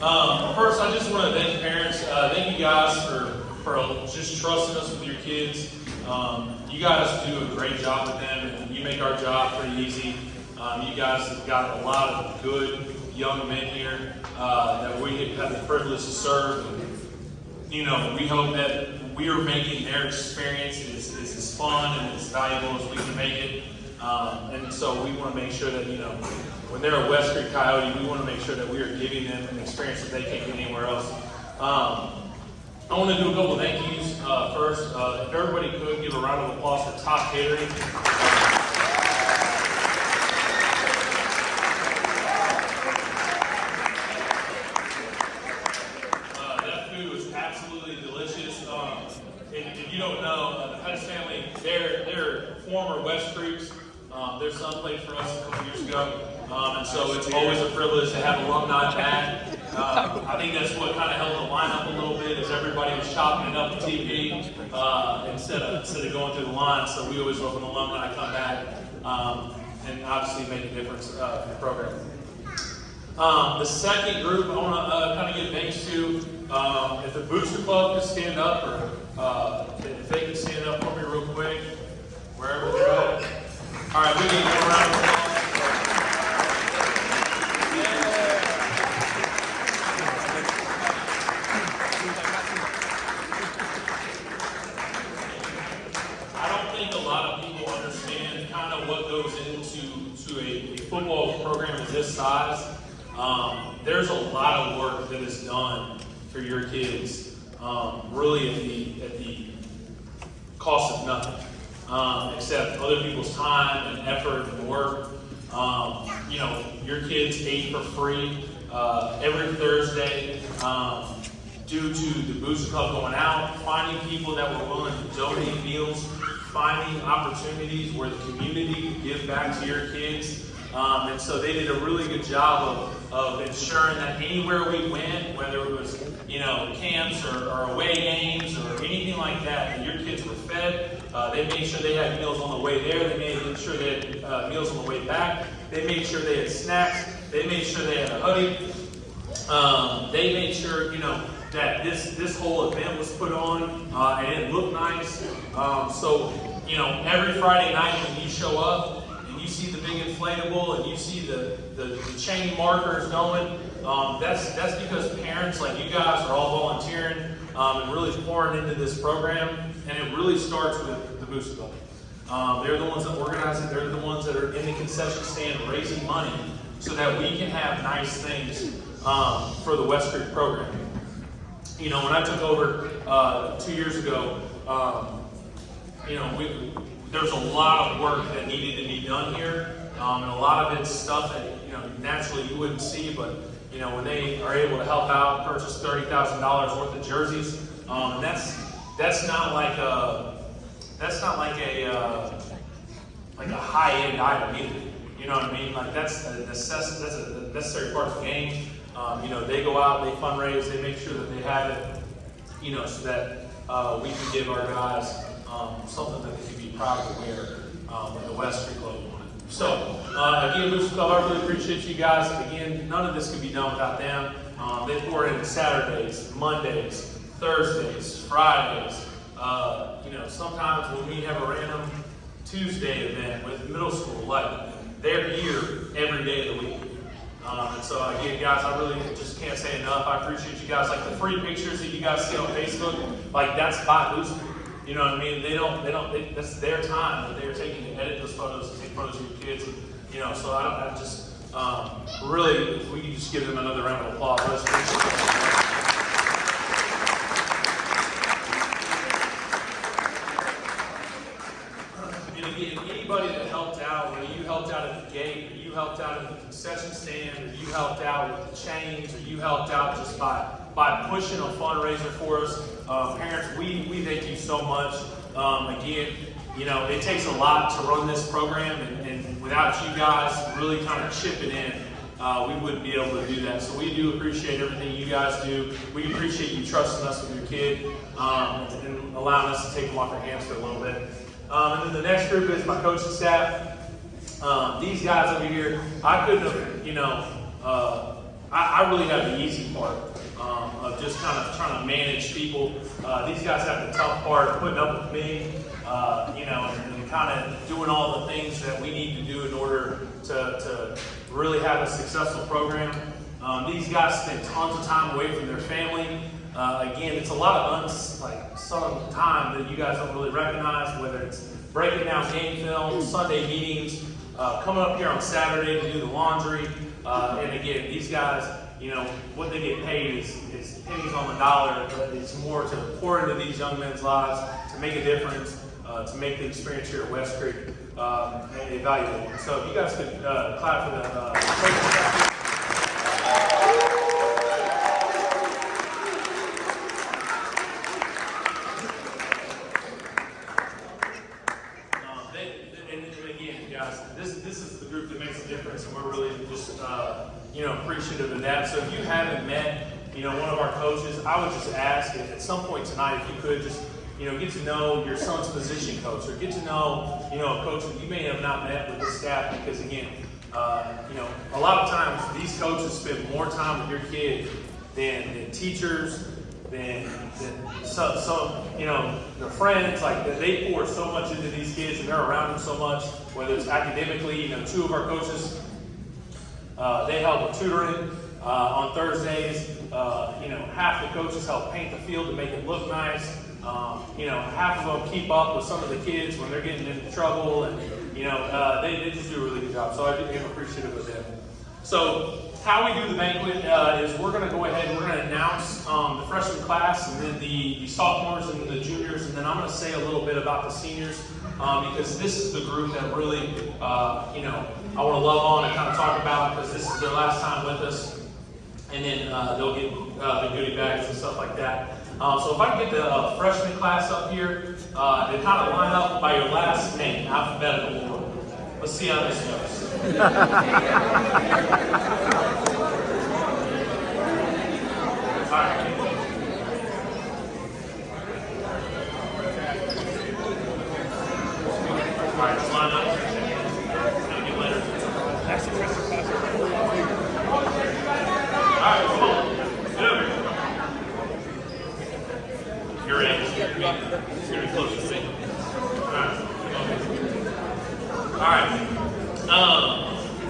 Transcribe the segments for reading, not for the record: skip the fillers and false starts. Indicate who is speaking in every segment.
Speaker 1: First, I just want to thank parents. Thank you guys for just trusting us with your kids. You guys do a great job with them, and you make our job pretty easy. You guys have got a lot of good young men here that we have the privilege to serve. You know, we hope that we are making their experience as fun and as valuable as we can make it. And so we want to make sure that, you know, when they're a West Creek Coyote, we want to make sure that we are giving them an experience that they can't get anywhere else. I want to do a couple of thank yous first. If everybody could give a round of applause for Top Catering. That food was absolutely delicious. If you don't know, the Pettis family, they're former West Creeks. Their son played for us a couple years ago. And so it's always a privilege to have alumni back. I think that's what kind of held the line up a little bit, is everybody was chopping it up on TV instead of going through the line. So we always hope an alumni come back and obviously make a difference in the program. The second group I want to kind of give thanks to, if the Booster Club can stand up, or if they can stand up for me real quick, wherever they're at. All right, we need to go around the applause. I don't think a lot of people understand kind of what goes into a football program of this size. There's a lot of work that is done for your kids, really at the cost of nothing. Except other people's time and effort and work. You know, your kids ate for free every Thursday due to the Booster Club going out, finding people that were willing to donate meals, finding opportunities where the community could give back to your kids. And so they did a really good job of ensuring that anywhere we went, whether it was, you know, camps or away games or anything like that your kids were fed. They made sure they had meals on the way there. They made sure they had meals on the way back. They made sure they had snacks. They made sure they had a hoodie. They made sure, you know, that this whole event was put on and it looked nice. So, you know, every Friday night when you show up, you see the big inflatable and you see the chain markers going, that's because parents like you guys are all volunteering and really pouring into this program, and it really starts with the Booster Club. They're the ones that organize it. They're the ones that are in the concession stand raising money so that we can have nice things for the West Creek program. You know, when I took over 2 years ago, you know, there's a lot of work that needed to be done here, and a lot of it's stuff that, you know, naturally you wouldn't see, but, you know, when they are able to help out, purchase $30,000 worth of jerseys, and that's not like a high-end item either. You know what I mean? Like that's a necessary part of the game. You know, they go out, they fundraise, they make sure that they have it, you know, so that we can give our guys something that they can be proud to wear in the West Creek Club on it. So, again, Booster Club, I really appreciate you guys. Again, none of this could be done without them. They pour in Saturdays, Mondays, Thursdays, Fridays. You know, sometimes when we have a random Tuesday event with middle school, like, they're here every day of the week. And so, again, guys, I really just can't say enough. I appreciate you guys. Like, the free pictures that you guys see on Facebook, like, that's by Booster. You know what I mean? That's their time that they're taking to edit those photos and take photos of your kids. You know, so I just really, if we could just give them another round of applause. Let's appreciate it. And again, anybody that helped out, whether you helped out at the gate, or you helped out at the concession stand, or you helped out with the chains, or you helped out just by pushing a fundraiser for us. Parents, we thank you so much. Again, you know, it takes a lot to run this program, and without you guys really kind of chipping in, we wouldn't be able to do that. So we do appreciate everything you guys do. We appreciate you trusting us with your kid and allowing us to take them off your hands for a little bit. And then the next group is my coaching staff. These guys over here, I couldn't have, you know, I really have the easy part of just kind of trying to manage people. These guys have the tough part of putting up with me, you know, and kind of doing all the things that we need to do in order to really have a successful program. These guys spend tons of time away from their family. Again, it's a lot of some time that you guys don't really recognize, whether it's breaking down game film, Sunday meetings, coming up here on Saturday to do the laundry. And again, these guys, you know, what they get paid is pennies on the dollar, but it's more to pour into these young men's lives, to make a difference, to make the experience here at West Creek valuable. So if you guys could clap for the This is the group that makes a difference, and we're really just you know, appreciative of that. So if you haven't met, you know, one of our coaches, I would just ask if at some point tonight, if you could just, you know, get to know your son's position coach, or get to know, you know, a coach that you may have not met with the staff, because again, you know, a lot of times these coaches spend more time with your kid than teachers, than some, you know, the friends. Like, they pour so much into these kids, and they're around them so much, whether it's academically. You know, 2 of our coaches, they help with tutoring on Thursdays. You know, half the coaches help paint the field to make it look nice. You know, half of them keep up with some of the kids when they're getting into trouble, and you know, they just do a really good job. So I am appreciative of them. So how we do the banquet is we're going to go ahead and we're going to announce the freshman class, and then the sophomores and the juniors, and then I'm going to say a little bit about the seniors, because this is the group that really, you know, I want to love on and kind of talk about, because this is their last time with us, and then they'll get the goodie bags and stuff like that. So if I can get the freshman class up here, and kind of line up by your last name, alphabetical order. Let's see how this goes. All right. All right, let's line up. Thank you later. That's the freshman class. All right, come on. Get over here. You're ready. You're going to close the seat. All right.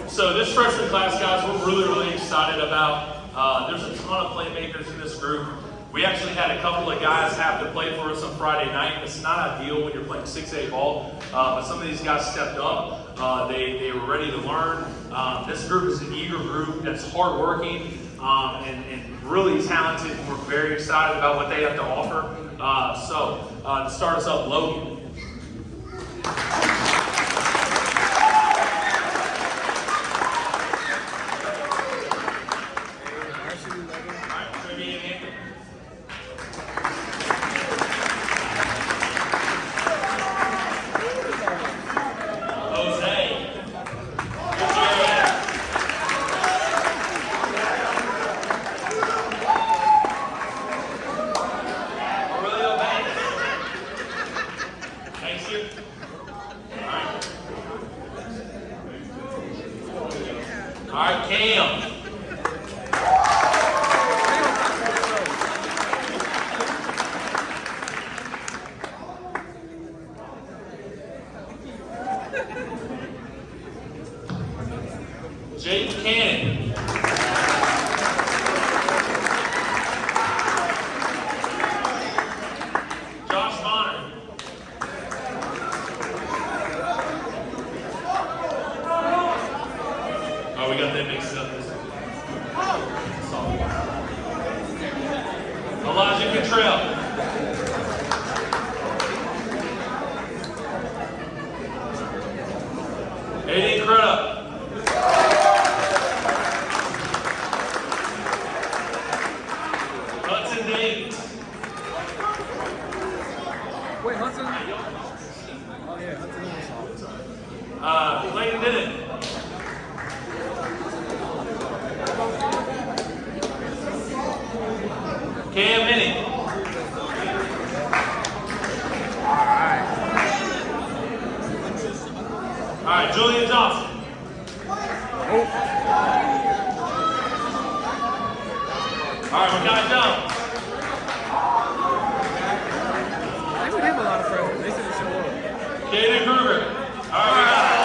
Speaker 1: So this freshman class, guys, we're really excited about. There's a ton of playmakers in this group. We actually had a couple of guys have to play for us on Friday night. It's not ideal when you're playing 6A ball, but some of these guys stepped up. They were ready to learn. This group is an eager group that's hardworking and really talented. And we're very excited about what they have to offer. So to start us up, Logan. All right, we got it done.
Speaker 2: They would have a lot of pressure. They should show up.
Speaker 1: Kaden Kruger. All right, we got it.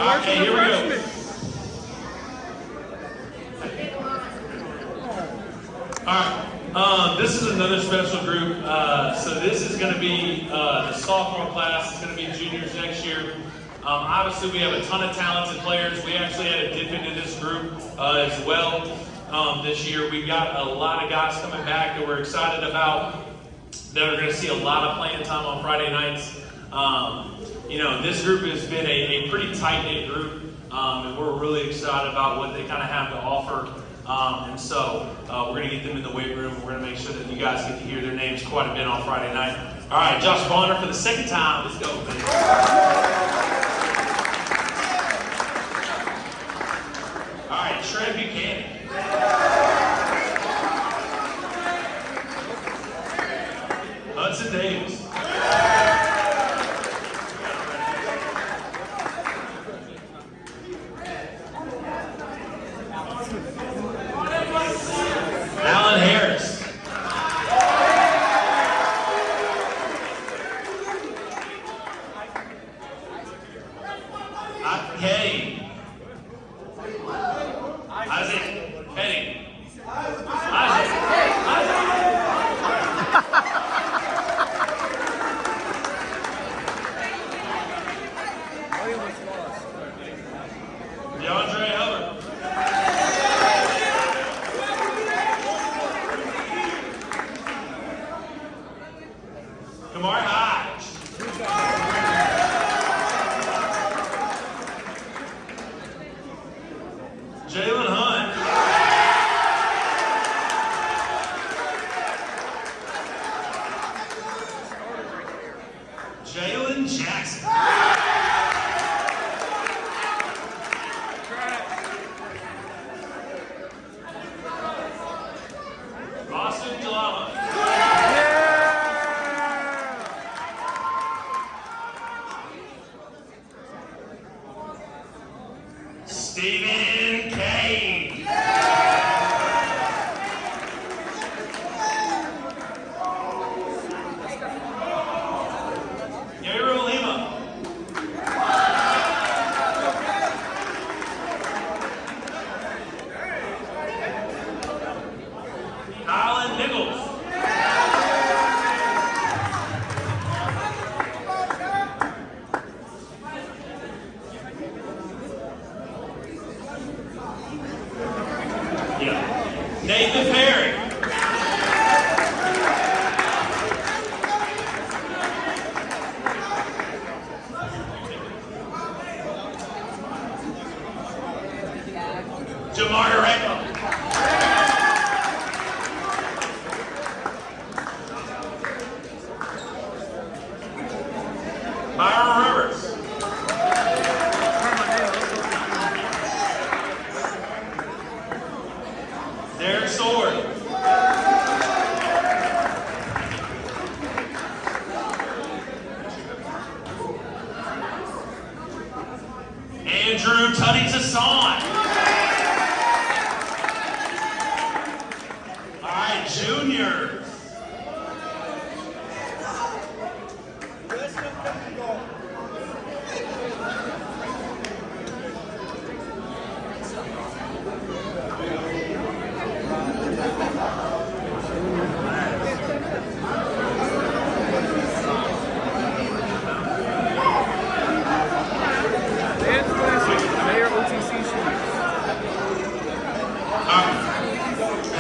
Speaker 1: Okay, here we go. All right, this is another special group. So this is going to be the sophomore class. It's going to be juniors next year. Obviously, we have a ton of talented players. We actually had a dip into this group as well this year. We've got a lot of guys coming back that we're excited about that are going to see a lot of playing time on Friday nights. You know, this group has been a pretty tight-knit group, and we're really excited about what they kind of have to offer. And so we're going to get them in the weight room. We're going to make sure that you guys get to hear their names quite a bit on Friday night. All right, Josh Bonner for the second time. Let's go, baby. All right, Trey Buchanan. Hudson Davis. Allan Harris. Hey. Isaih. Hey. Isaih. Demontray Ewing. Kamryn Snyder. Jayden Hines. Jalen Jackson. Austin Lama. Stephen Kane. Gabriel Lima. Tylan Nicholes. Byron Rivers. Darrick Sword. Andrew Tuddy Tasson. All right, juniors.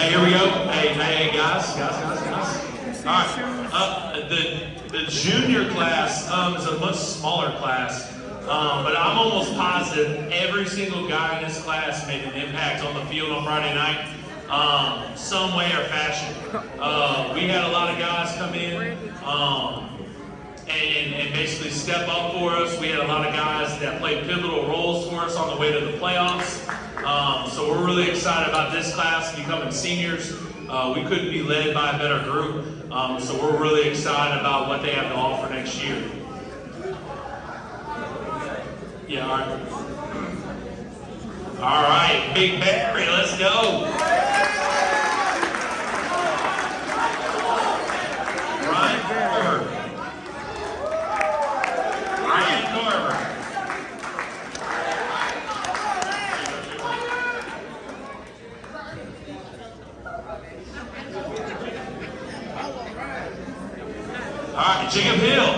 Speaker 1: Here we go. Hey, guys. All right. The junior class is a much smaller class, but I'm almost positive every single guy in this class made an impact on the field on Friday night, some way or fashion. We had a lot of guys come in and basically step up for us. We had a lot of guys that played pivotal roles for us on the way to the playoffs. So we're really excited about this class becoming seniors. We couldn't be led by a better group. So we're really excited about what they have to offer next year. Yeah, all right. All right, Big Barry, let's go. Ryan Carver. All right, Jacob Hill.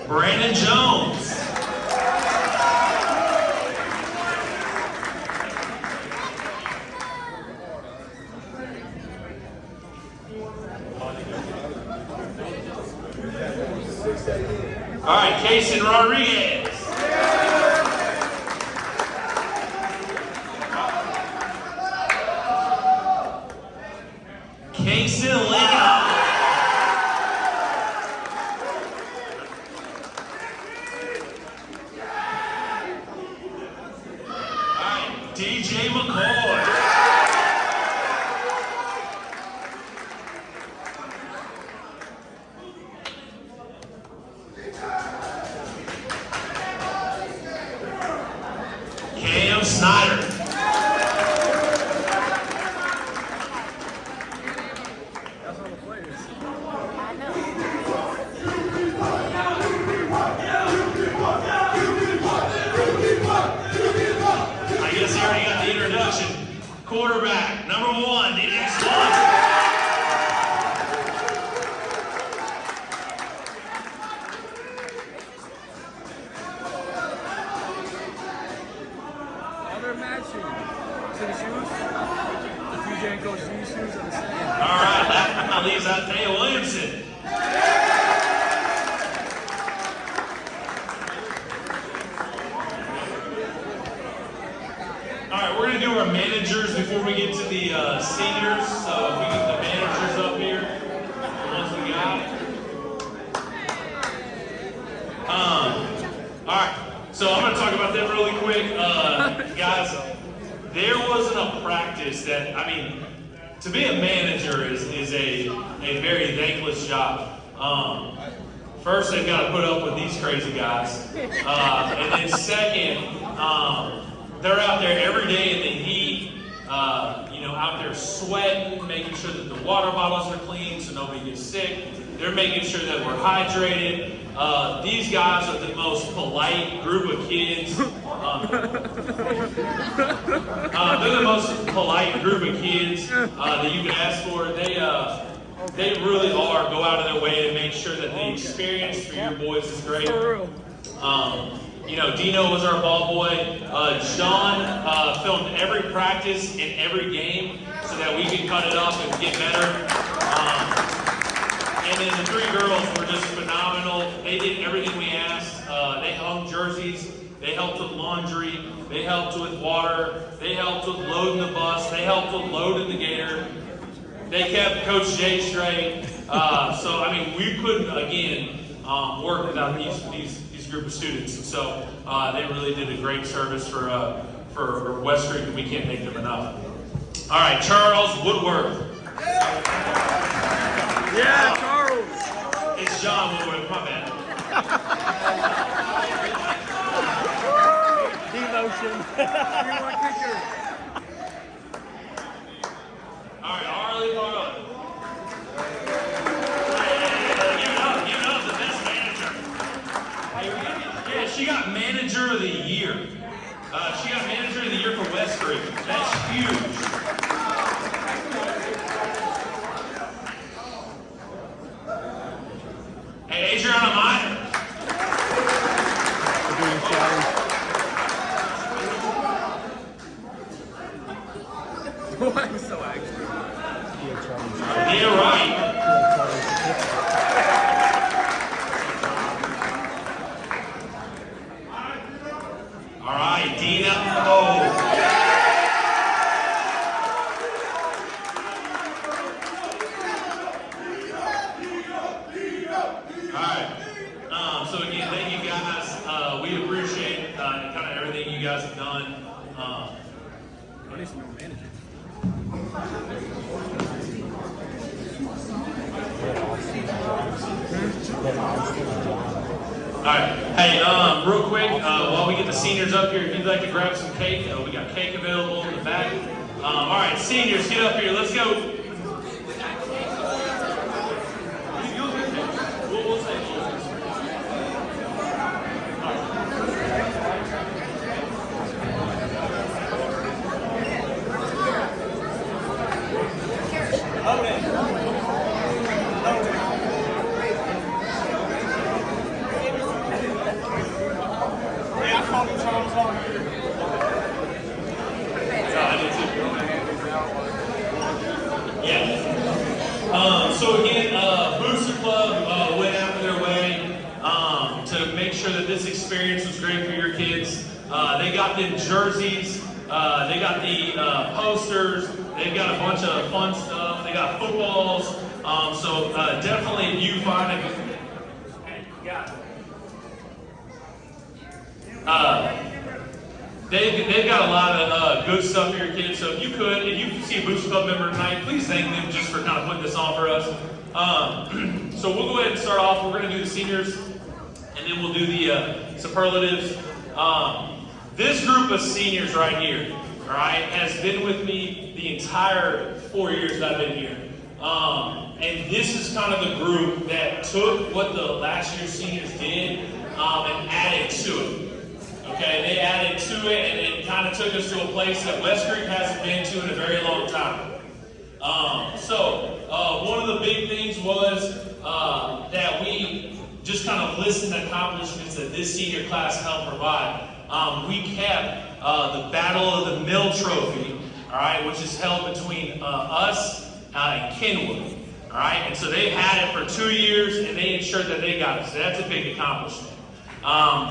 Speaker 1: Brandon Jones. All right, Kasein Roberson. Kingston Leon. All right, DJ McCoy. Cam Snyder. Quarterback, number 1, the next one.
Speaker 2: Other matching. See the shoes? The PJ and Coach G shoes are the same.
Speaker 1: All right, that leaves Isaih Williamsson. All right, we're going to do our managers before we get to the seniors. So if we get the managers up here, the ones we got. All right, so I'm going to talk about them really quick. Guys, there wasn't a practice that, I mean, to be a manager is a very thankless job. First, they've got to put up with these crazy guys. And then second, they're out there every day in the heat, out there sweating, making sure that the water bottles are clean so nobody gets sick. They're making sure that we're hydrated. These guys are the most polite group of kids. They're the most polite group of kids that you can ask for. They really are go out of their way to make sure that the experience for your boys is great. Dino was our ball boy. Shawn filmed every practice and every game so that we could cut it up and get better. And then the 3 girls were just phenomenal. They did everything we asked. They hung jerseys. They helped with laundry. They helped with water. They helped with loading the bus. They helped with loading the gator. They kept Coach Jay straight. So, I mean, we couldn't, again, work without these group of students. And so they really did a great service for West Creek, and we can't thank them enough. All right, Charles Woodworth.
Speaker 2: Yeah, Charles.
Speaker 1: It's John Woodworth, my bad.
Speaker 2: Demotion. Kicker.
Speaker 1: All right, Arlie Barlow. Give it up, the best manager. Yeah, she got Manager of the Year. She got Manager of the Year for West Creek. That's huge. Hey, Adriana Meyer.
Speaker 2: I'm so angry.
Speaker 1: Yeah, right. All right, Dina. Oh. All right. So again, thank you guys. We appreciate kind of everything you guys have done.
Speaker 2: I need some manager.
Speaker 1: All right. Hey, real quick, while we get the seniors up here, if you'd like to grab some cake, we got cake available in the back. All right, seniors, get up here. Let's go. We'll say. So again, Booster Club went out of their way to make sure that this experience was great for your kids. They got the jerseys, they got the posters, they've got a bunch of fun stuff, they got footballs. So definitely if you find it. They've got a lot of good stuff for your kids. So if you see a Booster Club member tonight, please thank them just for kind of putting this on for us. So we'll go ahead and start off. We're going to do the seniors, and then we'll do the superlatives. This group of seniors right here, all right, has been with me the entire 4 years that I've been here. And this is kind of the group that took what the last year's seniors did and added to it. Okay, they added to it, and it kind of took us to a place that West Creek hasn't been to in a very long time. One of the big things was that we just kind of listed accomplishments that this senior class helped provide. We kept the Battle of the Mill Trophy, all right, which is held between us and Kenwood, all right, and so they had it for 2 years, and they ensured that they got it. So that's a big accomplishment.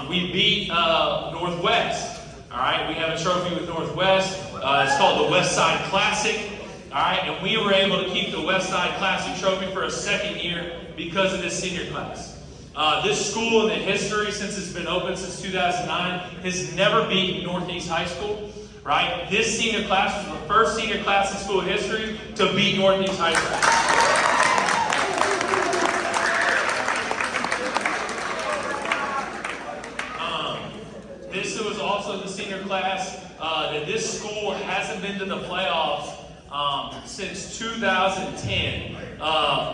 Speaker 1: We beat Northwest. All right, we have a trophy with Northwest. It's called the West Side Classic. All right, and we were able to keep the West Side Classic trophy for a second year because of this senior class. This school in the history, since it's been open since 2009, has never beaten Northeast High School. Right, this senior class was the first senior class in school history to beat Northeast High School. This was also the senior class that this school hasn't been to the playoffs since 2010.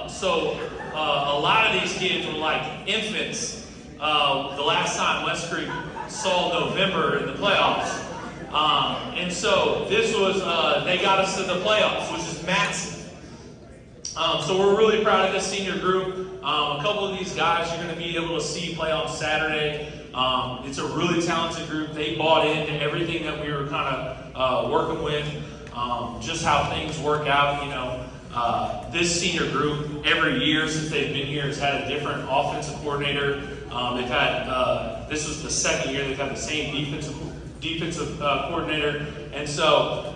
Speaker 1: So a lot of these kids were like infants the last time West Creek saw November in the playoffs. And so this was, they got us to the playoffs, which is massive. So we're really proud of this senior group. A couple of these guys you're going to be able to see play on Saturday. It's a really talented group. They bought into everything that we were kind of working with, just how things work out. You know, this senior group, every year since they've been here, has had a different offensive coordinator. They've had, this was the second year they've had the same defensive defensive coordinator. And so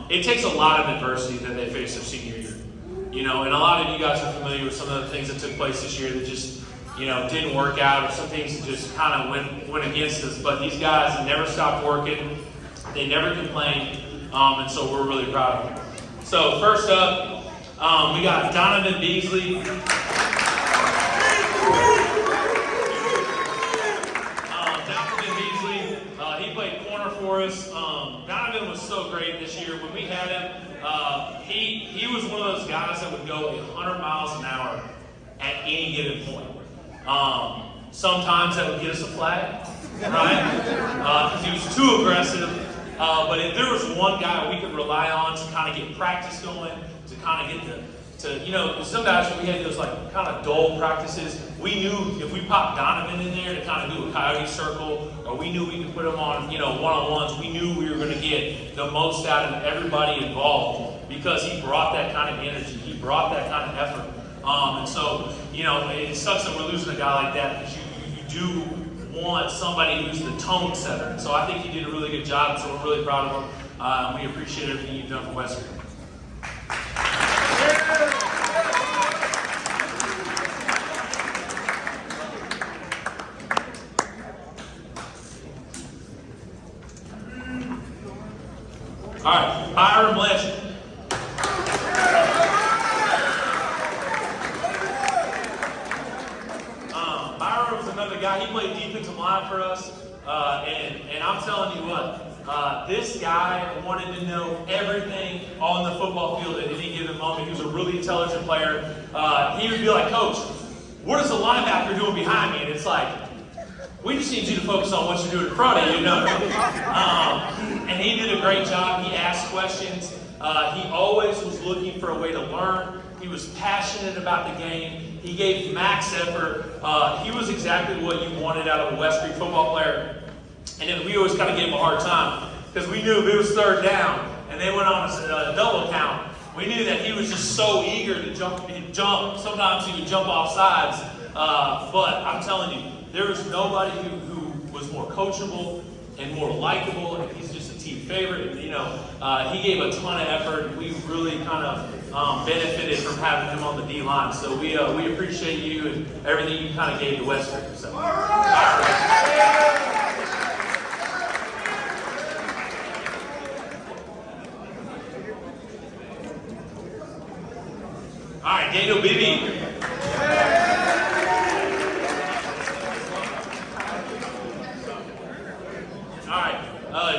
Speaker 1: it takes a lot of adversity that they face their senior year. And a lot of you guys are familiar with some of the things that took place this year that just, didn't work out, or some things that just kind of went against us. But these guys never stopped working. They never complained. And so we're really proud of them. So first up, we got Donovan Beasley. He played corner for us. Donovan was so great this year. When we had him, he was one of those guys that would go 100 miles an hour at any given point. Sometimes that would get us a flag, right? Because he was too aggressive. But if there was one guy we could rely on to kind of get practice going, to kind of get some guys when we had those like kind of dull practices, we knew if we popped Donovan in there to kind of do a Coyote circle, or we knew we could put him on, one-on-ones, we knew we were going to get the most out of everybody involved because he brought that kind of energy, he brought that kind of effort. And so, it sucks that we're losing a guy like that because you do want somebody who's the tone setter. And so I think he did a really good job, so we're really proud of him. We appreciate everything you've done for Western. All right, Byron Blanchard. Byron was another guy. He played defensive line for us, and I'm telling you what, this guy wanted to know everything on the football field at any given moment. He was a really intelligent player. He would be like, "Coach, what is the linebacker doing behind me?" And it's like, we just need you to focus on what you're doing in front of you, And he did a great job. He asked questions. He always was looking for a way to learn. He was passionate about the game. He gave max effort. He was exactly what you wanted out of a West Creek football player. And then we always kind of gave him a hard time because we knew if it was third down and they went on a double count, we knew that he was just so eager to jump. Sometimes he would jump off sides. But I'm telling you, there was nobody who was more coachable and more likable, and he's just a team favorite. He gave a ton of effort. We really kind of benefited from having him on the D-line. So we appreciate you and everything you kind of gave to Western. So. All right, Daniel Bibby.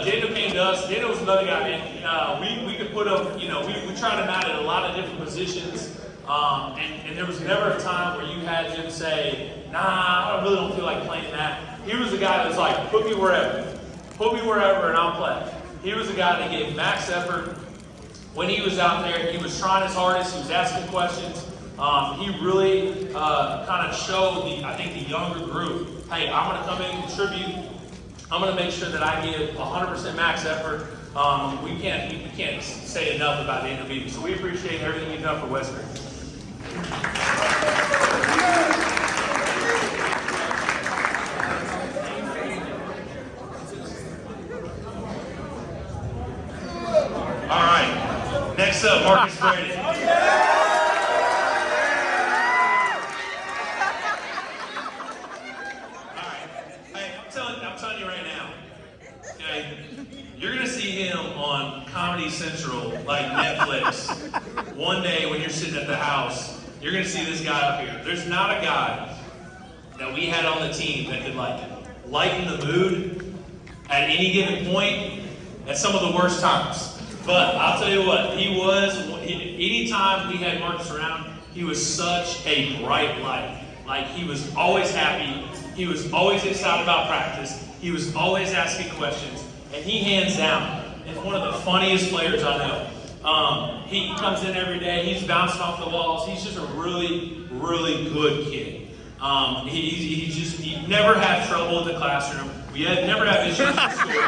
Speaker 1: Daniel came to us. Daniel was another guy, man. We could put him, we tried him out at a lot of different positions. And there was never a time where you had him say, "Nah, I really don't feel like playing that." He was the guy that was like, put me wherever and I'll play. He was the guy that gave max effort. When he was out there, he was trying his hardest. He was asking questions. He really kind of showed the younger group, hey, I'm going to come in and contribute. I'm going to make sure that I give 100% max effort. We can't say enough about Daniel Beebe. So we appreciate everything you've done for Western. All right. Next up, Markus Brady. You're going to see him on Comedy Central, like Netflix. One day when you're sitting at the house, you're going to see this guy up here. There's not a guy that we had on the team that could lighten the mood at any given point at some of the worst times. But I'll tell you what, anytime we had Markus around, he was such a bright light. Like, he was always happy. He was always excited about practice. He was always asking questions. And he, hands down, is one of the funniest players I know. He comes in every day. He's bouncing off the walls. He's just a really, really good kid. He never had trouble in the classroom. Never had issues in school.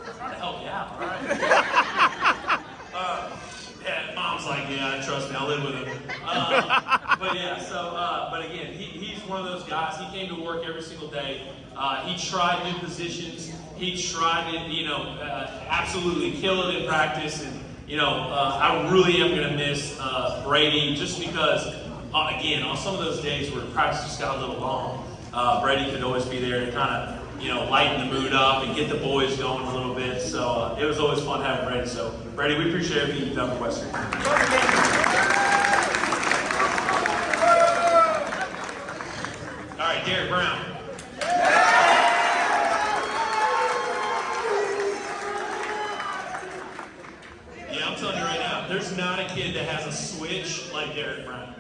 Speaker 1: I'm trying to help you out, all right? Mom's like, yeah, trust me, I'll live with him. But again, he's one of those guys. He came to work every single day. He tried new positions. He tried to, absolutely kill it in practice. And, I really am going to miss Brady just because, again, on some of those days where practice just got a little long, Brady could always be there to kind of, lighten the mood up and get the boys going a little bit. So it was always fun having Brady. So, Brady, we appreciate everything you've done for Western. All right, Darrick Brown. Yeah, I'm telling you right now, there's not a kid that has a switch like Darrick Brown.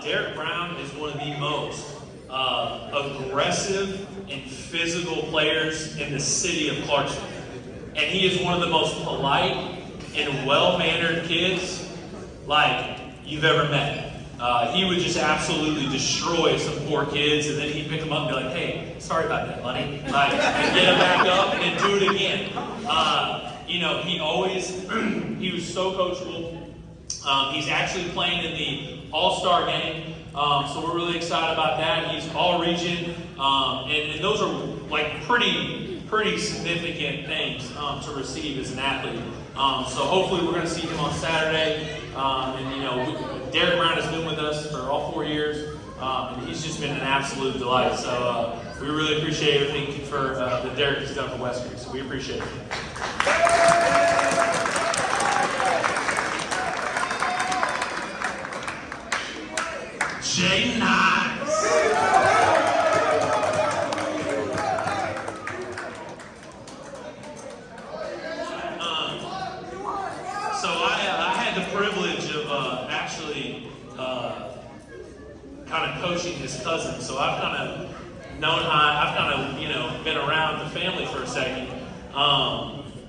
Speaker 1: Darrick Brown is one of the most aggressive and physical players in the city of Clarksville. And he is one of the most polite and well-mannered kids like you've ever met. He would just absolutely destroy some poor kids, and then he'd pick them up and be like, hey, sorry about that, buddy. And get them back up and then do it again. He was so coachable. He's actually playing in the All-Star game, so we're really excited about that. He's all-region, and those are like pretty significant things to receive as an athlete. So hopefully we're going to see him on Saturday. Darrick Brown has been with us for all 4 years, and he's just been an absolute delight. So we really appreciate everything for that Darrick has done for West Creek. So we appreciate it. Jayden Hines. So I had the privilege of actually kind of coaching his cousin. So I've kind of known Hines. I've kind of been around the family for a second.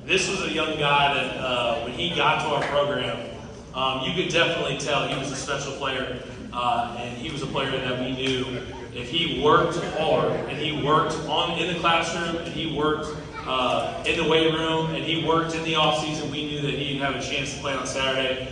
Speaker 1: This was a young guy that when he got to our program, you could definitely tell he was a special player. And he was a player that we knew if he worked hard and he worked in the classroom and he worked in the weight room and he worked in the off season, we knew that he'd have a chance to play on Saturday.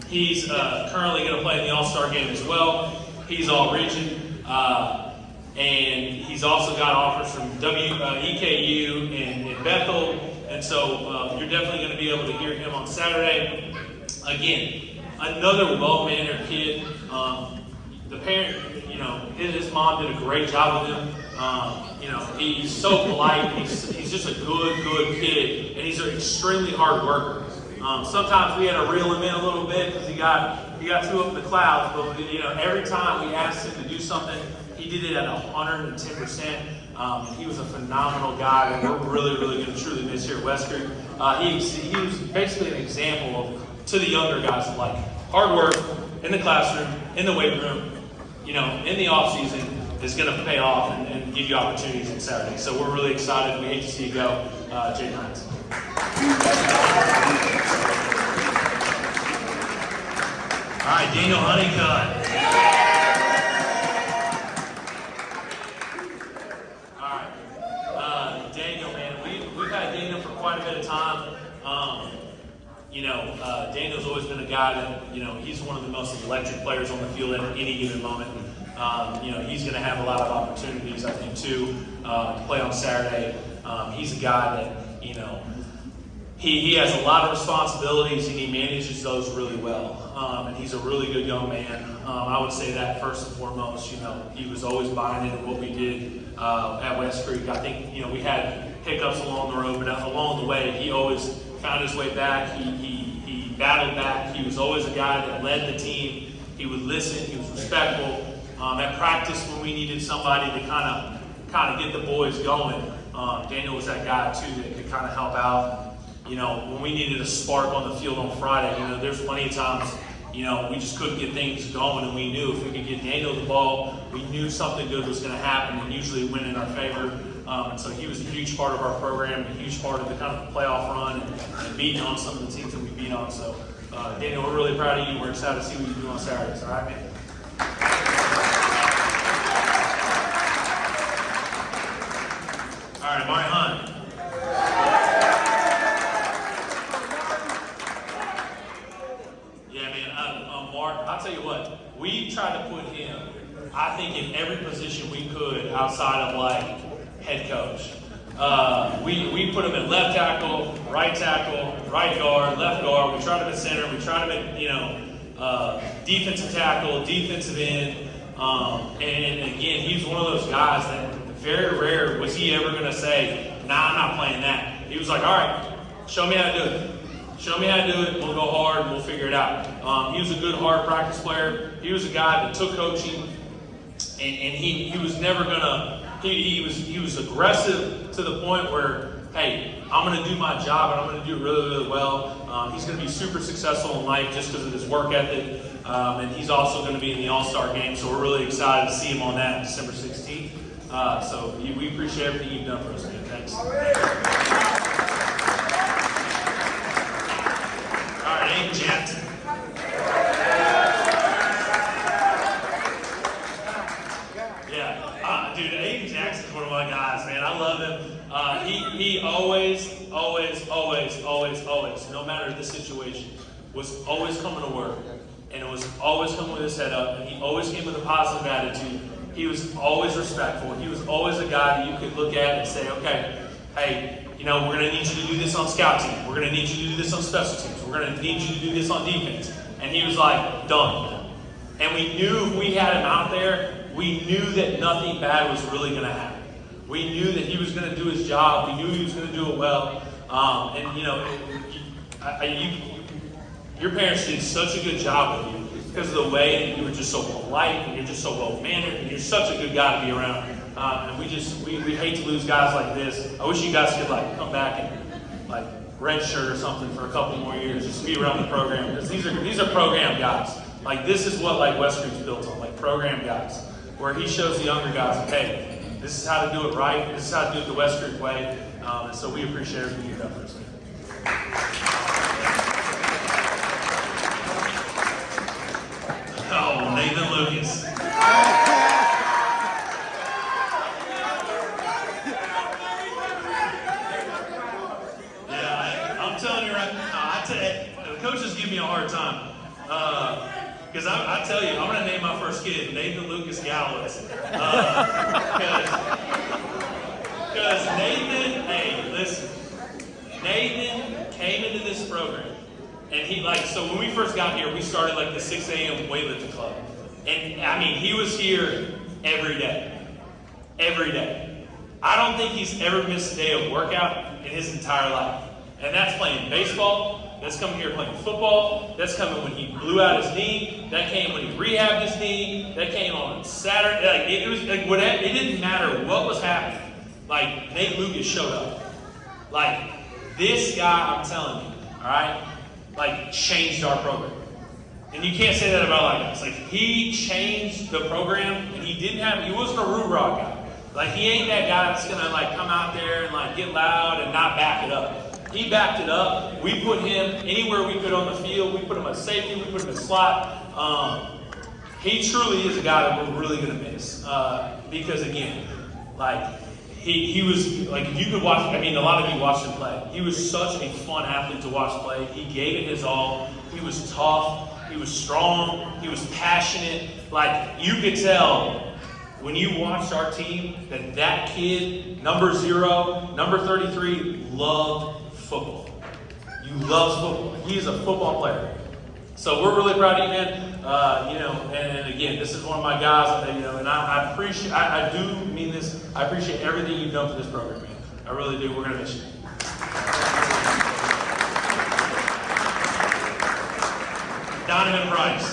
Speaker 1: He's currently going to play in the All-Star game as well. He's all-region, and he's also got offers from EKU and Bethel, and so you're definitely going to be able to hear him on Saturday. Again, another well-mannered kid. The parent, his mom did a great job with him. He's so polite. He's just a good kid, and he's an extremely hard worker. Sometimes we had to reel him in a little bit because he got too up in the clouds. But every time we asked him to do something, he did it at 110%. He was a phenomenal guy, and we're really going to truly miss here at West Creek. He was basically an example to the younger guys of like hard work in the classroom, in the weight room, in the off season is going to pay off and give you opportunities on Saturday. So we're really excited. We hate to see you go, Jayden Hines. All right, Daniel Honeycutt. All right, Daniel, man, we've had Daniel for quite a bit of time. Daniel's always been a guy that, he's one of the most electric players on the field at any given moment. He's going to have a lot of opportunities, I think, too, to play on Saturday. He's a guy that, he has a lot of responsibilities and he manages those really well. And he's a really good young man. I would say that first and foremost, he was always buying into what we did at West Creek. I think, we had hiccups along the road, but along the way, he always found his way back. He battled back. He was always a guy that led the team. He would listen. He was respectful. At practice, when we needed somebody to kind of get the boys going, Daniel was that guy too that could kind of help out. When we needed a spark on the field on Friday, there's plenty of times, we just couldn't get things going, and we knew if we could get Daniel the ball, we knew something good was going to happen, and usually win in our favor. And so he was a huge part of our program, a huge part of the kind of playoff run and beating on some of the teams that we beat on. So, Daniel, we're really proud of you. We're excited to see what you do on Saturdays. All right, man? All right, Amare Hunt. Yeah, man, Mark, I'll tell you what, we tried to put him I think, in every position we could outside of like head coach. We put him at left tackle, right guard, left guard. We tried him at center. We tried him at, defensive tackle, defensive end. And again, he's one of those guys that very rare was he ever going to say, nah, I'm not playing that. He was like, all right, show me how to do it. Show me how to do it. We'll go hard and we'll figure it out. He was a good hard practice player. He was a guy that took coaching, and he was never going to, he was aggressive to the point where, hey, I'm going to do my job and I'm going to do it really, really well. He's going to be super successful in life just because of his work ethic. And he's also going to be in the All-Star game, so we're really excited to see him on that December 16th. So we appreciate everything you've done for us, man. Thanks. All right, Aiden Jackson. Yeah, dude, Aiden Jackson's one of my guys, man. I love him. He always, no matter the situation, was always coming to work. And it was always coming with his head up. And he always came with a positive attitude. He was always respectful. He was always a guy that you could look at and say, okay, hey, we're going to need you to do this on scout team. We're going to need you to do this on special teams. We're going to need you to do this on defense. And he was like, done. And we knew if we had him out there, we knew that nothing bad was really going to happen. We knew that he was going to do his job. We knew he was going to do it well. Your parents did such a good job with you because of the way that you were just so polite and you're just so well-mannered and you're such a good guy to be around. And we hate to lose guys like this. I wish you guys could come back and redshirt or something for a couple more years just to be around the program, because these are program guys. This is what West Creek's built on, program guys, where he shows the younger guys, hey, this is how to do it right. This is how to do it the West Creek way. And so we appreciate everything you've done for us. Oh, Nathan Lucas. Yeah, I'm telling you right now, the coaches give me a hard time. Because I tell you, I'm going to name my first kid Nathan Lucas Gallows. Because Nathan, hey, listen, Nathan came into this program. And he so when we first got here, we started the 6 a.m. weightlifting club. And he was here every day. Every day. I don't think he's ever missed a day of workout in his entire life. And that's playing baseball. That's coming here playing football. That's coming when he blew out his knee. That came when he rehabbed his knee. That came on Saturday. It was whatever. It didn't matter what was happening. Nate Lucas showed up. This guy, I'm telling you, all right, changed our program. And you can't say that about us. He changed the program, and he wasn't a roo-rah guy. He ain't that guy that's gonna come out there and get loud and not back it up. He backed it up. We put him anywhere we could on the field. We put him at safety. We put him at slot. He truly is a guy that we're really gonna miss. Because again, he was you could watch. A lot of you watched him play. He was such a fun athlete to watch play. He gave it his all. He was tough. He was strong. He was passionate. You could tell when you watched our team that kid, number 0, number 33, loved football. You loves football. He is a football player. So we're really proud of you, man. And again, this is one of my guys, and I appreciate, I do mean this, I appreciate everything you've done for this program, man. I really do. We're going to miss you. Donavin Price.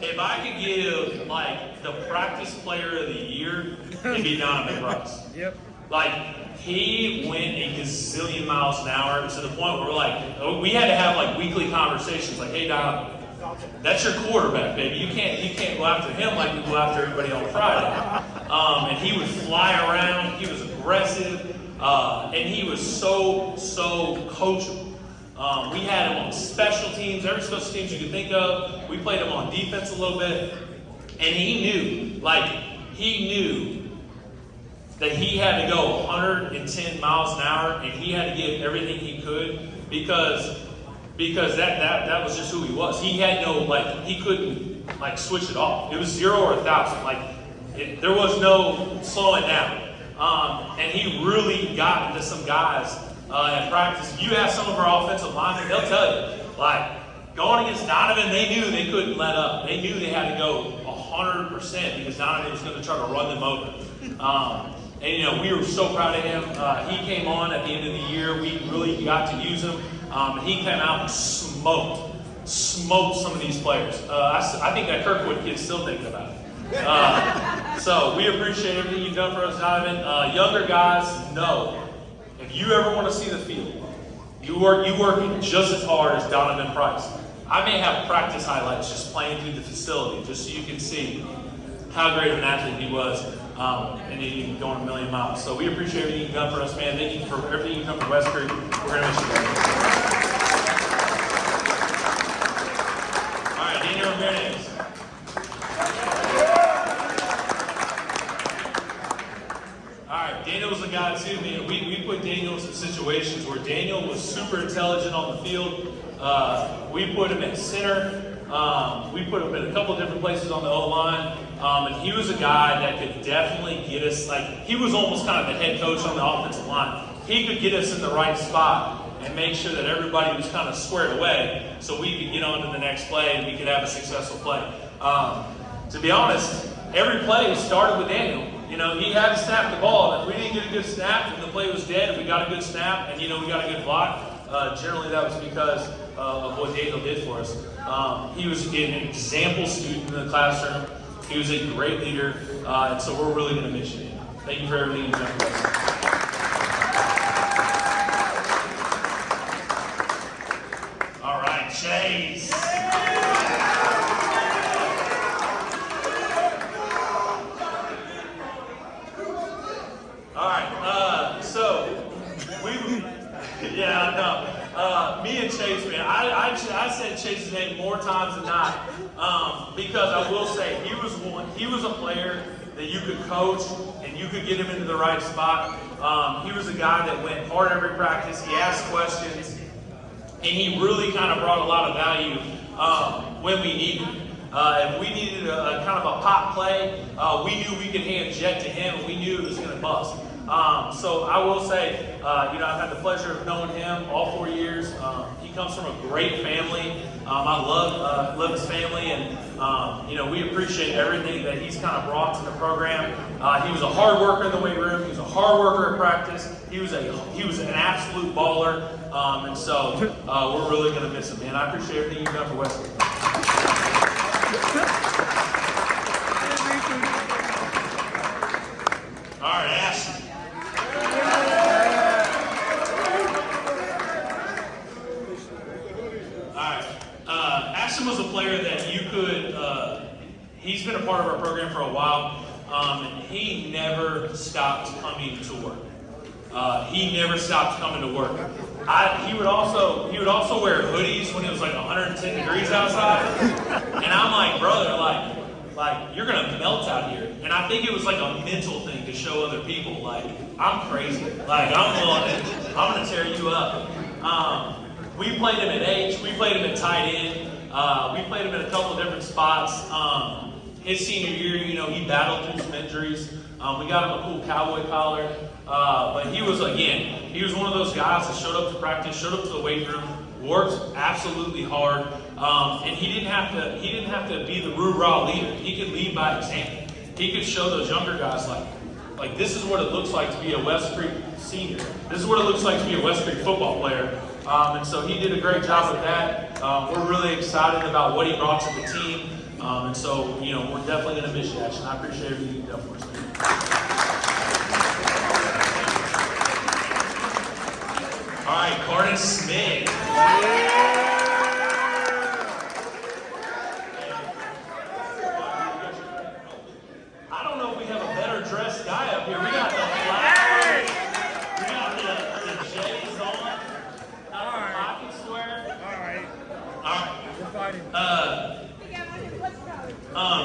Speaker 1: If I could give, the practice player of the year, it'd be Donavin Price. Yep. He went a gazillion miles an hour to the point where we had to have weekly conversations hey Donovan, that's your quarterback, baby. You can't go after him like you go after everybody on Friday. And he would fly around, he was aggressive, and he was so coachable. We had him on special teams, every special teams you could think of. We played him on defense a little bit. And he knew that he had to go 110 miles an hour, and he had to give everything he could, because because that was just who he was. He had no, like, he couldn't, like, switch it off. It was 0 or 1,000. Like, there was no slowing down. And he really got into some guys in practice. If you ask some of our offensive linemen, they'll tell you, like, going against Donovan, they knew they couldn't let up. They knew they had to go 100% because Donovan was going to try to run them over. And, you know, we were so proud of him. He came on at the end of the year. We really got to use him. And he came out and smoked some of these players. I think that Kirkwood kid's still thinking about it. So we appreciate everything you've done for us, Donovan. Younger guys, know, if you ever want to see the field, you work just as hard as Donavin Price. I may have practice highlights just playing through the facility, just so you can see how great of an athlete he was, and he going a million miles. So we appreciate everything you've done for us, man. Thank you for everything you've done for West Creek. We're going to miss you guys. All right, Daniel Ramirez. All right, Daniel was a guy too, man. We put Daniel in some situations where Daniel was super intelligent on the field. We put him at center. We put him in a couple of different places on the O-line. And he was a guy that could definitely get us, like, he was almost kind of the head coach on the offensive line. He could get us in the right spot and make sure that everybody was kind of squared away so we could get on to the next play and we could have a successful play. To be honest, every play started with Daniel. You know, he had to snap the ball. If we didn't get a good snap, then the play was dead. If we got a good snap and, you know, we got a good block, generally that was because of what Daniel did for us. He was an example student in the classroom. He was a great leader, and so we're really going to miss you. Thank you for everything you've done for us. All right, Chaize. All right, so yeah, no. Me and Chaize, man, I said Chaize's name more times than not, because I will say he was a player that you could coach and you could get him into the right spot. He was a guy that went hard every practice. He asked questions, and he really kind of brought a lot of value when we needed him. If we needed a kind of a pop play, we knew we could hand jet to him, and we knew it was going to bust. So I will say, you know, I've had the pleasure of knowing him all 4 years. He comes from a great family. I love his family, and you know, we appreciate everything that he's kind of brought to the program. He was a hard worker in the weight room. He was a hard worker at practice. He was an absolute baller, and so we're really going to miss him, man. I appreciate everything you've done for Wesley. All right, Ashton. Ashton was a player that you could, he's been a part of our program for a while, and he never stopped coming to work. He never stopped coming to work. He would also wear hoodies when it was like 110 degrees outside, and I'm like, brother, like you're gonna melt out here. And I think it was like a mental thing to show other people, like, I'm crazy, like I'm gonna tear you up. We played him at H, we played him at tight end. We played him in a couple of different spots. His senior year, you know, he battled through some injuries. We got him a cool cowboy collar. But he was one of those guys that showed up to practice, showed up to the weight room, worked absolutely hard. And he didn't have to be the rah-rah leader. He could lead by example. He could show those younger guys like this is what it looks like to be a West Creek senior. This is what it looks like to be a West Creek football player. And so he did a great job with that. We're really excited about what he brought to the team. And so, you know, we're definitely going to miss you, Ashton. I appreciate everything you've done for us, man. All right, Carden Smith. I don't know if we have a better dressed guy up here. We got the flag. We got the J's on. Pocket square. All right.
Speaker 2: We're fighting.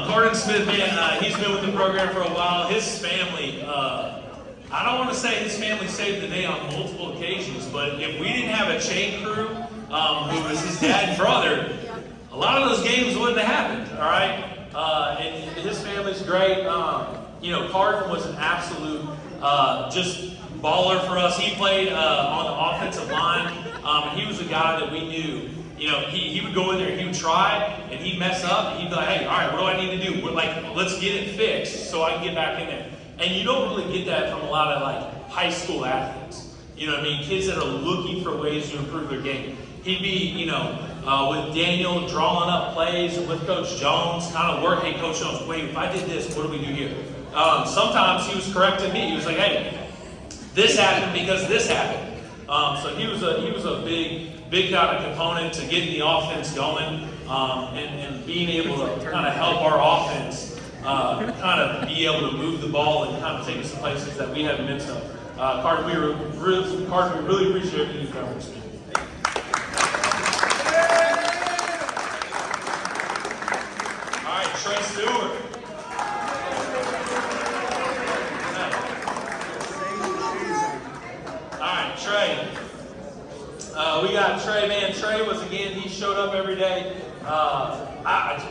Speaker 1: Carden Smith, man, he's been with the program for a while. His family, I don't want to say his family saved the day on multiple occasions, but if we didn't have a chain crew, who was his dad's brother, a lot of those games wouldn't have happened, all right? And his family's great. You know, Carden was an absolute just baller for us. He played on the offensive line, and he was a guy that we knew. You know, he would go in there, he would try, and he'd mess up, and he'd be like, hey, all right, what do I need to do? We're like, let's get it fixed so I can get back in there. And you don't really get that from a lot of, like, high school athletes. You know what I mean? Kids that are looking for ways to improve their game. He'd be, you know, with Daniel drawing up plays, with Coach Jones, kind of work, hey, Coach Jones, wait, if I did this, what do we do here? Sometimes he was correcting me. He was like, hey, this happened because this happened. So he was a big kind of component to getting the offense going, and being able to kind of help our offense kind of be able to move the ball and kind of take us to places that we haven't been to. Carden, we really appreciate everything you've done for us. All right, Trey Stewart. Trey. We got Trey, man. Trey was, again, he showed up every day.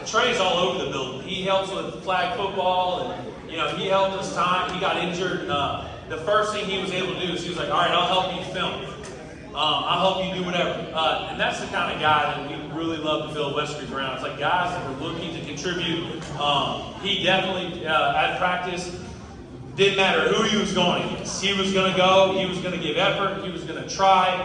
Speaker 1: Trey's all over the building. He helps with flag football, and, you know, he helped us time. He got injured. The first thing he was able to do is he was like, all right, I'll help you film. I'll help you do whatever. And that's the kind of guy that we really love to build West Creek around. It's like guys that are looking to contribute. He definitely, at practice, didn't matter who he was going against. He was going to go. He was going to give effort. He was going to try.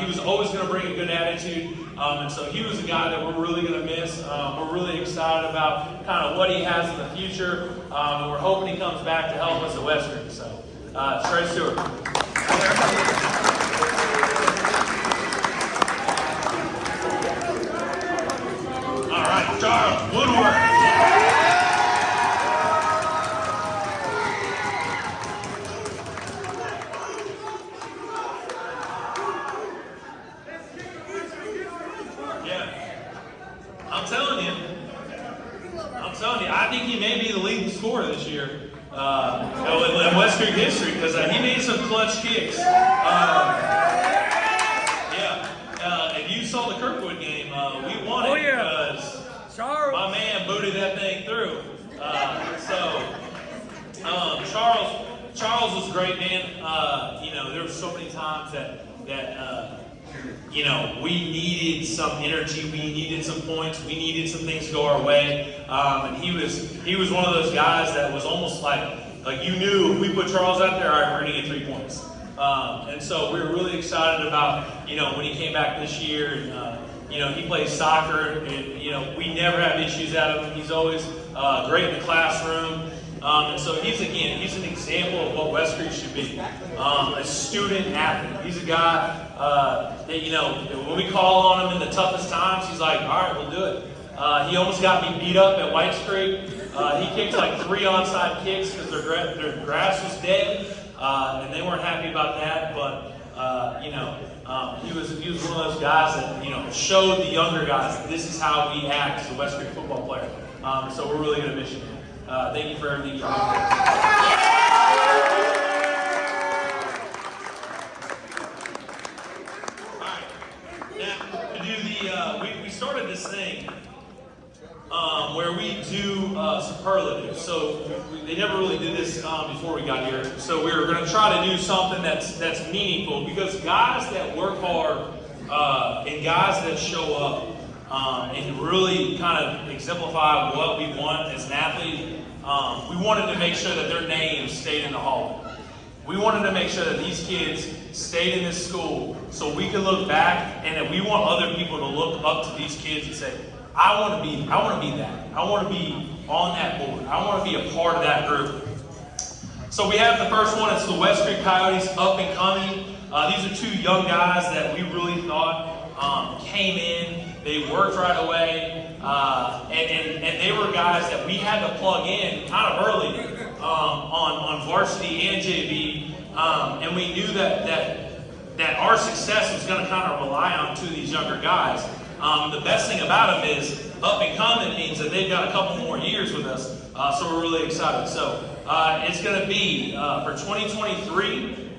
Speaker 1: He was always going to bring a good attitude. And so he was a guy that we're really going to miss. We're really excited about kind of what he has in the future. And we're hoping he comes back to help us at West Creek. So, Trey Stewart. All right, Charles Woodworth. I think he may be the leading scorer this year in West Creek history, because he made some clutch kicks. If you saw the Kirkwood game, we won it because my man booted that thing through. Charles was great, man. You know, there were so many times that you know, we needed some energy, we needed some points, we needed some things to go our way. And he was one of those guys that was almost like you knew if we put Charles out there, all right, we're going to get 3 points. And so we were really excited about, you know, when he came back this year, and, you know, he plays soccer, and, you know, we never have issues out of him. He's always great in the classroom. And so he's an example of what West Creek should be. A student athlete. He's a guy that, you know, when we call on him in the toughest times, he's like, all right, we'll do it. He almost got me beat up at Whites Creek. He kicked like 3 onside kicks because their grass was dead, and they weren't happy about that. But you know, he was one of those guys that, you know, showed the younger guys that this is how we act as a West Creek football player. So we're really going to miss you. Thank you for everything you did. All right. Now, to do we started this thing where we do superlatives. So they never really did this before we got here. So we were going to try to do something that's meaningful, because guys that work hard and guys that show up and really kind of exemplify what we want as an athlete, we wanted to make sure that their names stayed in the hall. We wanted to make sure that these kids stayed in this school so we could look back, and that we want other people to look up to these kids and say, I want to be that. I want to be on that board. I want to be a part of that group. So we have the first one. It's the West Creek Coyotes, up and coming. These are 2 young guys that we really thought came in. They worked right away, and they were guys that we had to plug in kind of early on varsity and JV, and we knew that our success was going to kind of rely on 2 of these younger guys. The best thing about them is up and coming means that they've got a couple more years with us, so we're really excited. So it's going to be for 2023,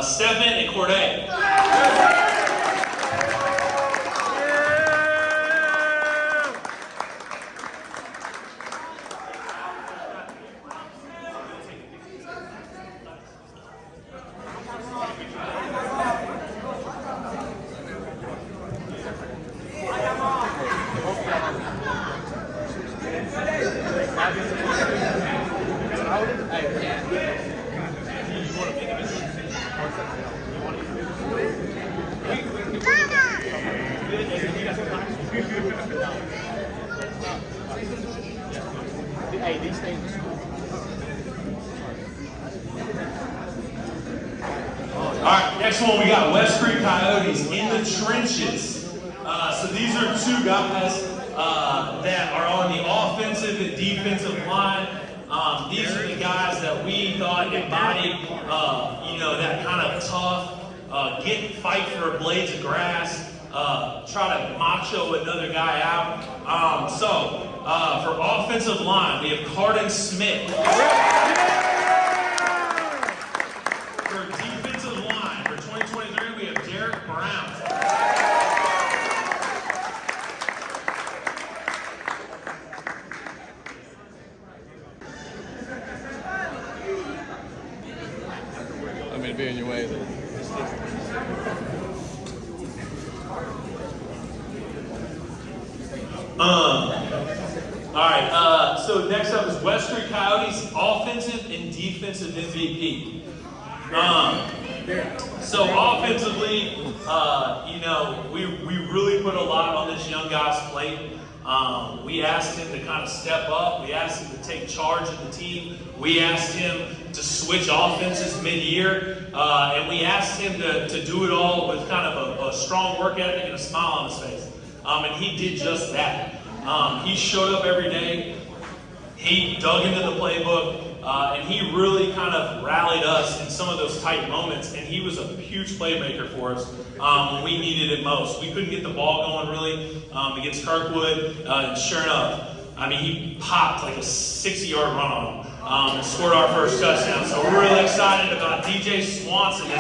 Speaker 1: Stedman and Corday. Next one, we got West Creek Coyotes in the trenches. So these are two guys that are on the offensive and defensive line. These are the guys that we thought embodied, that kind of tough, fight for blades of grass, try to macho another guy out. For offensive line, we have Carden Smith. For defensive line, for 2023, we have Darrick Brown.
Speaker 2: I mean, be in your way then.
Speaker 1: Alright, so next up is West Creek Coyotes offensive and defensive MVP. So offensively, we really put a lot on this young guy's plate. We asked him to kind of step up. We asked him to take charge of the team. We asked him to switch offenses mid-year. And we asked him to do it all with kind of a strong work ethic and a smile on his face. And he did just that. He showed up every day. He dug into the playbook. And he really kind of rallied us in some of those tight moments. And he was a huge playmaker for us when we needed it most. We couldn't get the ball going really against Kirkwood. And sure enough, he popped like a 60-yard run on him and scored our first touchdown. So we're really excited about DJ Swanson.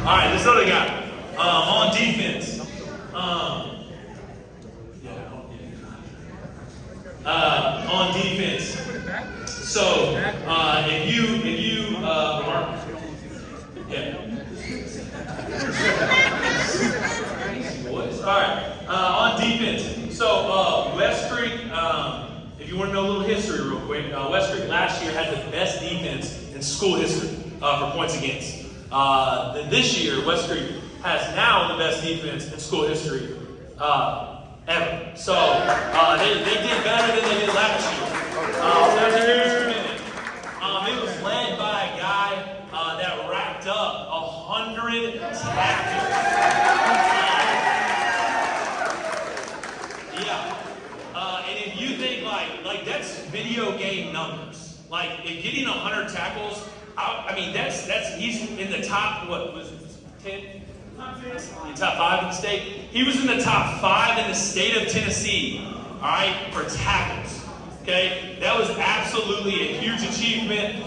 Speaker 1: Alright, this other guy on defense. On defense. So if you Alright, on defense. So West Creek, if you want to know a little history real quick, West Creek last year had the best defense in school history for points against. Then this year, West Creek has now the best defense in school history ever. So they did better than they did last year. That's a huge commitment. It was led by a guy that racked up 100 tackles. And if you think like that's video game numbers. Like if getting 100 tackles. He's in the top, 10? Top 5 in the state? He was in the top 5 in the state of Tennessee, all right, for tackles, okay? That was absolutely a huge achievement.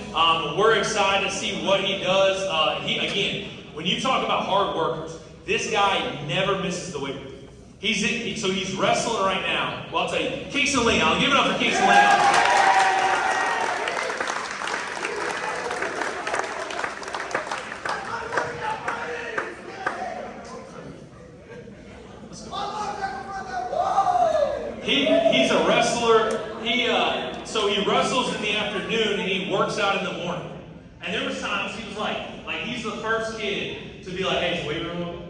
Speaker 1: We're excited to see what he does. Again, when you talk about hard workers, this guy never misses the weight room. He's wrestling right now. Well, I'll tell you, Kingston Leon. Give it up for Kingston Leon. He's a wrestler. So he wrestles in the afternoon and he works out in the morning. And there was times he was like he's the first kid to be like, hey, is the weight room open?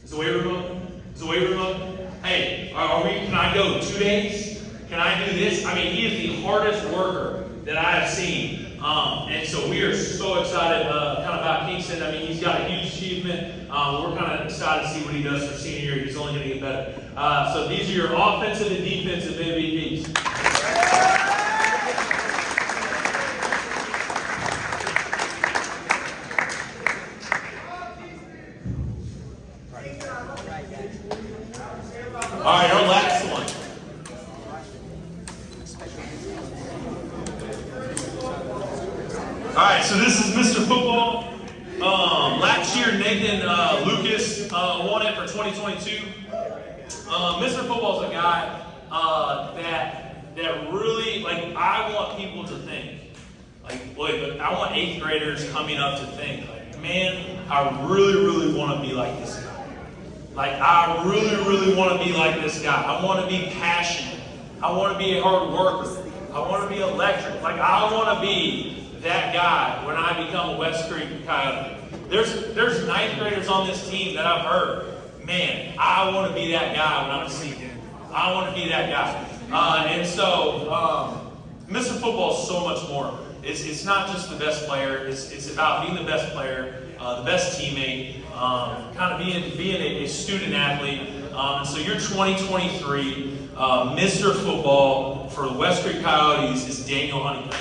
Speaker 1: Is the weight room open? Is the weight room open? Hey, can I go 2 days? Can I do this? He is the hardest worker that I have seen. And so we are so excited about Kingston. He's got a huge achievement. We're kind of excited to see what he does for senior year. He's only going to get better. So these are your offensive and defensive MVPs. All right, our last one. All right, so this is Mr. Football. Last year, Nathan Lucas won it for 2022. Mr. Football is a guy that really, I want people to think. I want 8th graders coming up to think, man, I really, really want to be like this guy. I really, really want to be like this guy. I want to be passionate. I want to be a hard worker. I want to be electric. I want to be that guy when I become a West Creek Coyote. There's ninth graders on this team that I've heard, man, I want to be that guy when I'm a senior. I want to be that guy. And so, Mr. Football is so much more. It's not just the best player. It's about being the best player, the best teammate, kind of being a student athlete. So your 2023 Mr. Football for the West Creek Coyotes is Daniel Honeycutt.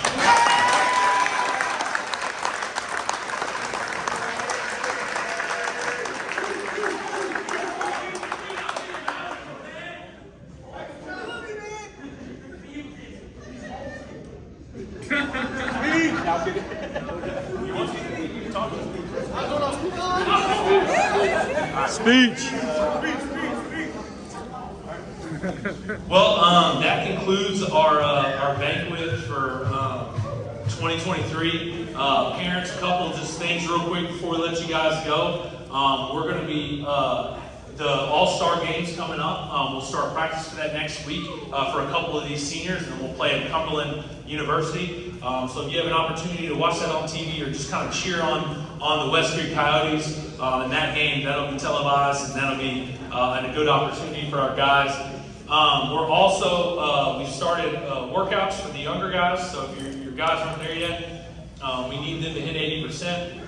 Speaker 2: Speech.
Speaker 1: Well, that concludes our banquet for 2023. Parents, a couple of just things real quick before we let you guys go. We're going to be the All-Star games coming up. We'll start practice for that next week for a couple of these seniors, and then we'll play at Cumberland University. So if you have an opportunity to watch that on TV or just kind of cheer on the West Creek Coyotes in that game, that'll be televised, and that'll be a good opportunity for our guys. We're also, we've started workouts for the younger guys, so if your guys aren't there yet, we need them to hit 80%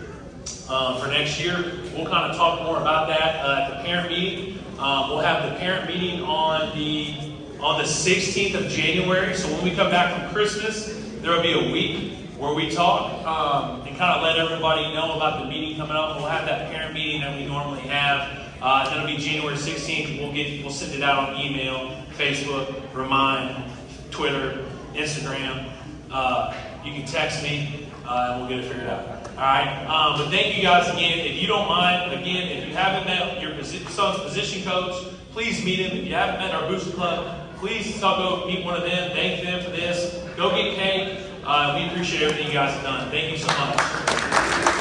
Speaker 1: for next year. We'll kind of talk more about that at the parent meeting. We'll have the parent meeting on the 16th of January, so when we come back from Christmas, there will be a week where we talk and kind of let everybody know about the meeting coming up. We'll have that parent meeting that we normally have. That'll be January 16th. We'll send it out on email, Facebook, Remind, Twitter, Instagram. You can text me, and we'll get it figured out. All right. But thank you guys again. If you don't mind, again, if you haven't met your son's position coach, please meet him. If you haven't met our booster club, please go meet one of them. Thank them for this. Go get cake. We appreciate everything you guys have done. Thank you so much.